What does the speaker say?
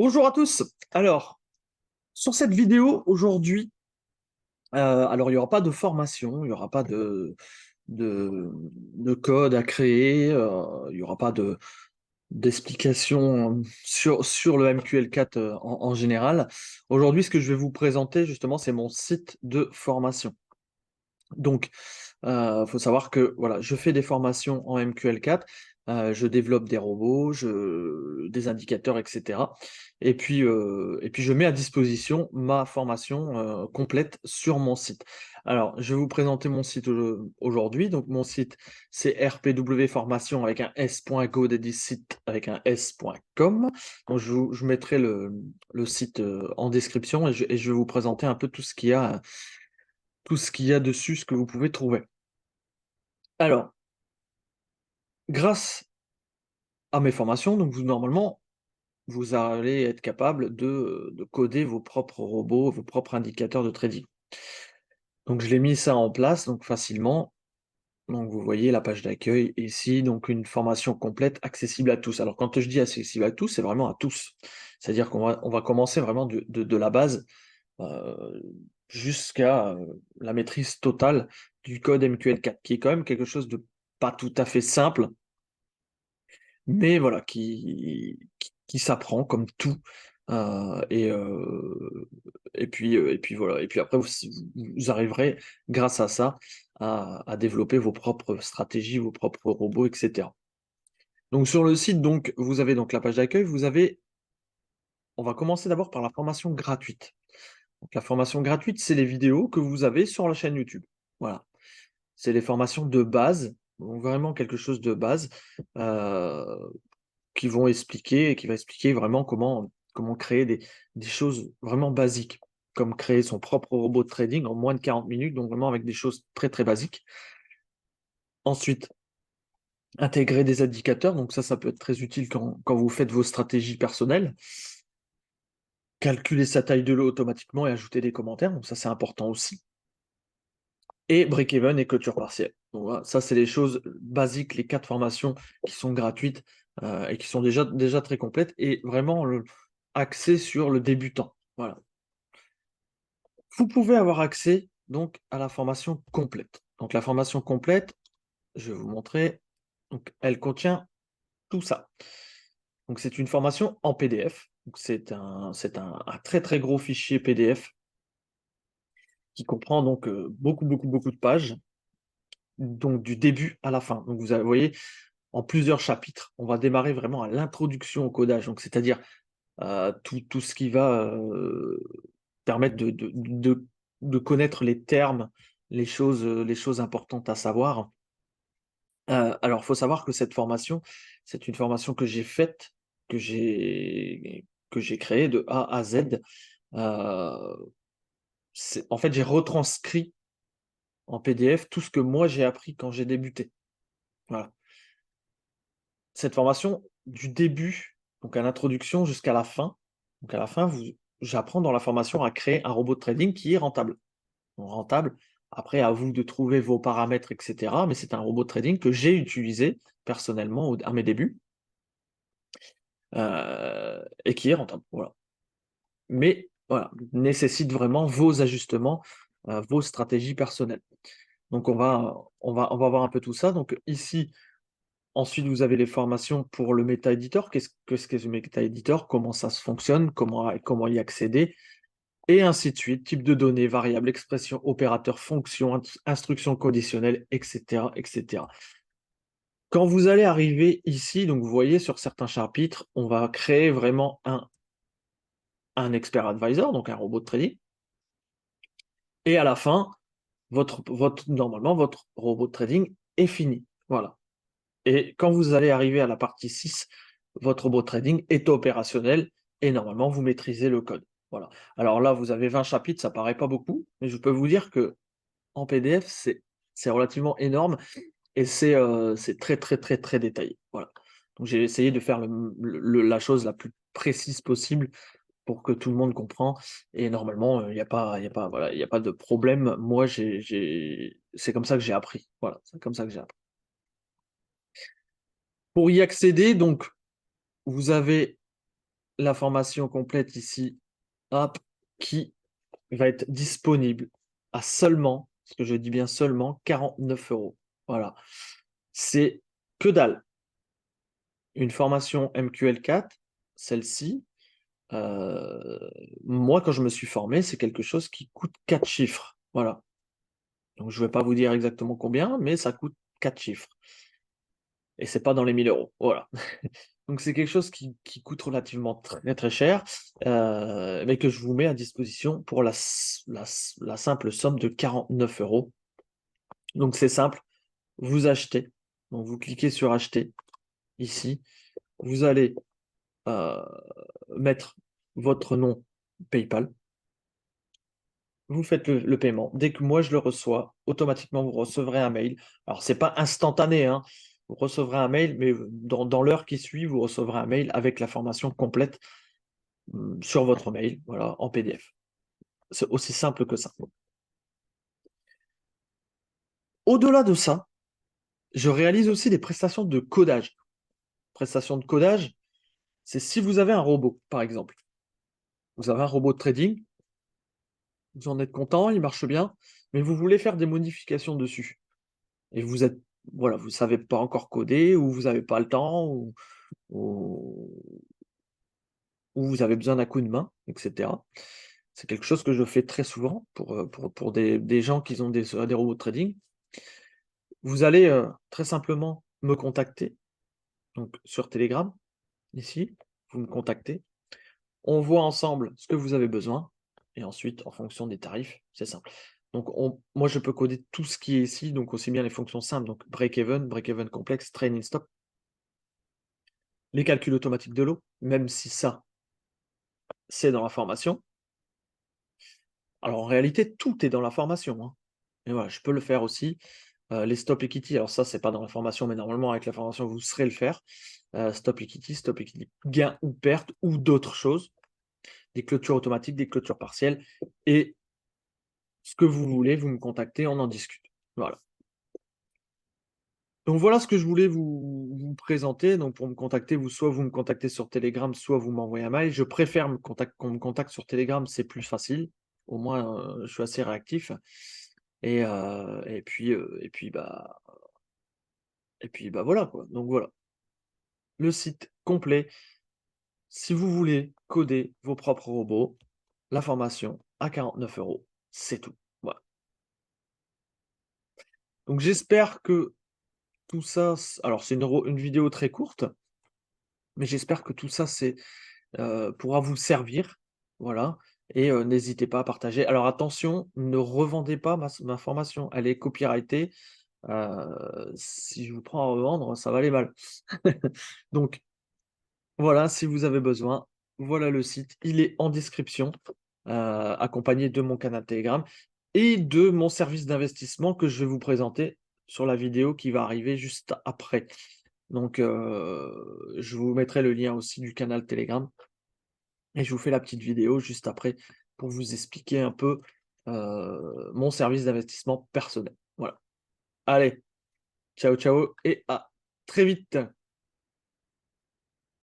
Bonjour à tous. Alors, sur cette vidéo aujourd'hui, alors il n'y aura pas de formation, il n'y aura pas de code à créer, il n'y aura pas d'explication sur le MQL4 en général. Aujourd'hui, ce que je vais vous présenter justement, c'est mon site de formation. Donc, faut savoir que voilà, je fais des formations en MQL4, je développe des robots, des indicateurs, et cetera. Et puis je mets à disposition ma formation, complète sur mon site. Alors, je vais vous présenter mon site aujourd'hui. Donc mon site, c'est RPW Formation avec un s.godaddy-site avec un s.com. Donc je mettrai le site, en description et je vais vous présenter un peu tout ce qu'il y a dessus, ce que vous pouvez trouver. Alors, grâce à mes formations, donc normalement, vous allez être capable de coder vos propres robots, vos propres indicateurs de trading. Donc je l'ai mis ça en place, donc facilement. Donc vous voyez la page d'accueil ici, donc une formation complète accessible à tous. Alors quand je dis accessible à tous, c'est vraiment à tous. C'est-à-dire qu'on va commencer vraiment de la base, heu, jusqu'à, la maîtrise totale du code MQL4, qui est quand même quelque chose de pas tout à fait simple, mais voilà, qui s'apprend comme tout, heu et heu et puis voilà et puis après vous arriverez grâce à ça à développer vos propres stratégies, vos propres robots et cetera. Donc sur le site donc, vous avez donc la page d'accueil, on va commencer d'abord par la formation gratuite. Donc la formation gratuite, c'est les vidéos que vous avez sur la chaîne YouTube. Voilà. C'est les formations de base, donc vraiment quelque chose de base, heu, qui va expliquer vraiment comment créer des choses vraiment basiques, comme créer son propre robot de trading en moins de 40 minutes, donc vraiment avec des choses très, très basiques. Ensuite, intégrer des indicateurs, donc ça peut être très utile quand vous faites vos stratégies personnelles. Calculer sa taille de lot automatiquement et ajouter des commentaires, donc ça c'est important aussi. Et break-even et clôture partielle. Donc voilà, ça c'est les choses basiques, les 4 formations qui sont gratuites, et qui sont déjà très complètes et vraiment axées sur le débutant. Voilà. Vous pouvez avoir accès donc à la formation complète. Donc la formation complète, je vais vous montrer, donc elle contient tout ça. Donc c'est une formation en PDF, donc c'est un très, très gros fichier PDF qui comprend donc, beaucoup, beaucoup, beaucoup de pages, donc du début à la fin. Donc vous voyez, en plusieurs chapitres. On va démarrer vraiment à l'introduction au codage, donc c'est-à-dire, tout ce qui va, permettre de connaître les termes, les choses importantes à savoir. Alors il faut savoir que cette formation, c'est une formation que j'ai faite, que j'ai créée de A à Z. C'est en fait, j'ai retranscrit en PDF tout ce que moi j'ai appris quand j'ai débuté. Voilà. Cette formation, du début, donc à l'introduction jusqu'à la fin, donc à la fin, j'apprends dans la formation à créer un robot de trading qui est rentable. Donc rentable, après à vous de trouver vos paramètres et cetera, mais c'est un robot de trading que j'ai utilisé personnellement à mes débuts, et qui est rentable, voilà. Mais voilà, nécessite vraiment vos ajustements, vos stratégies personnelles. Donc on va voir un peu tout ça. Donc ici, ensuite, vous avez les formations pour le Meta Editor. Qu'est-ce que ce Meta Editor? Comment ça se fonctionne? Comment y accéder? Et ainsi de suite. Type de données, variables, expressions, opérateurs, fonctions, instructions conditionnelles, etc., etc. Quand vous allez arriver ici, donc vous voyez sur certains chapitres, on va créer vraiment un expert advisor, donc un robot de trading. Et à la fin, normalement, votre robot de trading est fini. Voilà. Et quand vous allez arriver à la partie 6, votre robot trading est opérationnel et normalement vous maîtrisez le code. Voilà. Alors là, vous avez 20 chapitres, ça paraît pas beaucoup, mais je peux vous dire que en PDF, c'est relativement énorme et c'est très, très, très, très détaillé. Voilà. Donc j'ai essayé de faire la chose la plus précise possible pour que tout le monde comprend et normalement, il y a pas voilà, il y a pas de problème. Moi, c'est comme ça que j'ai appris. Voilà, c'est comme ça que j'ai appris. Pour y accéder, donc, vous avez la formation complète ici, hop, qui va être disponible à seulement, ce que je dis bien seulement, 49 €. Voilà. C'est que dalle. Une formation MQL4, celle-ci, moi, quand je me suis formé, c'est quelque chose qui coûte 4 chiffres. Voilà. Donc je ne vais pas vous dire exactement combien, mais ça coûte 4 chiffres et c'est pas dans les 1 000 €. Voilà. Donc c'est quelque chose qui coûte relativement très, très cher, mais que je vous mets à disposition pour la simple somme de 49 €. Donc c'est simple, vous achetez, donc vous cliquez sur acheter ici, vous allez, heu, mettre votre nom PayPal, vous faites le paiement. Dès que moi je le reçois, automatiquement vous recevrez un mail. Alors c'est pas instantané, hein, vous recevrez un mail, mais, dans l'heure qui suit, vous recevrez un mail avec la formation complète, sur votre mail, voilà, en PDF. C'est aussi simple que ça. Au-delà de ça, je réalise aussi des prestations de codage. Prestations de codage, c'est si vous avez un robot, par exemple. Vous avez un robot de trading, vous en êtes content, il marche bien, mais vous voulez faire des modifications dessus et vous êtes voilà, vous savez pas encore coder ou vous avez pas le temps ou ou vous avez besoin d'un coup de main et cetera. C'est quelque chose que je fais très souvent pour des gens qui ont des robots de trading. Vous allez, très simplement me contacter, donc sur Telegram, ici, vous me contactez. On voit ensemble ce que vous avez besoin et ensuite, en fonction des tarifs, c'est simple. Donc moi, je peux coder tout ce qui est ici, donc aussi bien les fonctions simples, donc break-even, break-even complexe, trailing stop, les calculs automatiques de l'eau, même si ça, c'est dans la formation. Alors en réalité, tout est dans la formation, hein. Et voilà, je peux le faire aussi. Les stop equity, alors ça, c'est pas dans la formation, mais normalement avec la formation, vous saurez le faire. Stop equity, gain ou perte ou d'autres choses, des clôtures automatiques, des clôtures partielles et ce que vous voulez, vous me contactez, on en discute. Voilà. Donc voilà ce que je voulais vous présenter. Donc pour me contacter, soit vous me contactez sur Telegram, soit vous m'envoyez un mail. Je préfère qu'on me contacte sur Telegram, c'est plus facile. Au moins, je suis assez réactif et puis, bah, voilà quoi. Donc voilà, le site complet. Si vous voulez coder vos propres robots, la formation à 49 €, c'est tout. Voilà. Donc j'espère que tout ça alors c'est une vidéo très courte, mais j'espère que tout ça pourra vous servir. Voilà et n'hésitez pas à partager. Alors attention, ne revendez pas ma formation, elle est copyrightée, si je vous prends à revendre, ça va aller mal. Donc voilà, si vous avez besoin, voilà le site, il est en description, accompagné de mon canal Telegram et de mon service d'investissement que je vais vous présenter sur la vidéo qui va arriver juste après. Donc, je vous mettrai le lien aussi du canal Telegram et je vous fais la petite vidéo juste après pour vous expliquer un peu, mon service d'investissement personnel. Voilà. Allez, ciao, ciao et à très vite.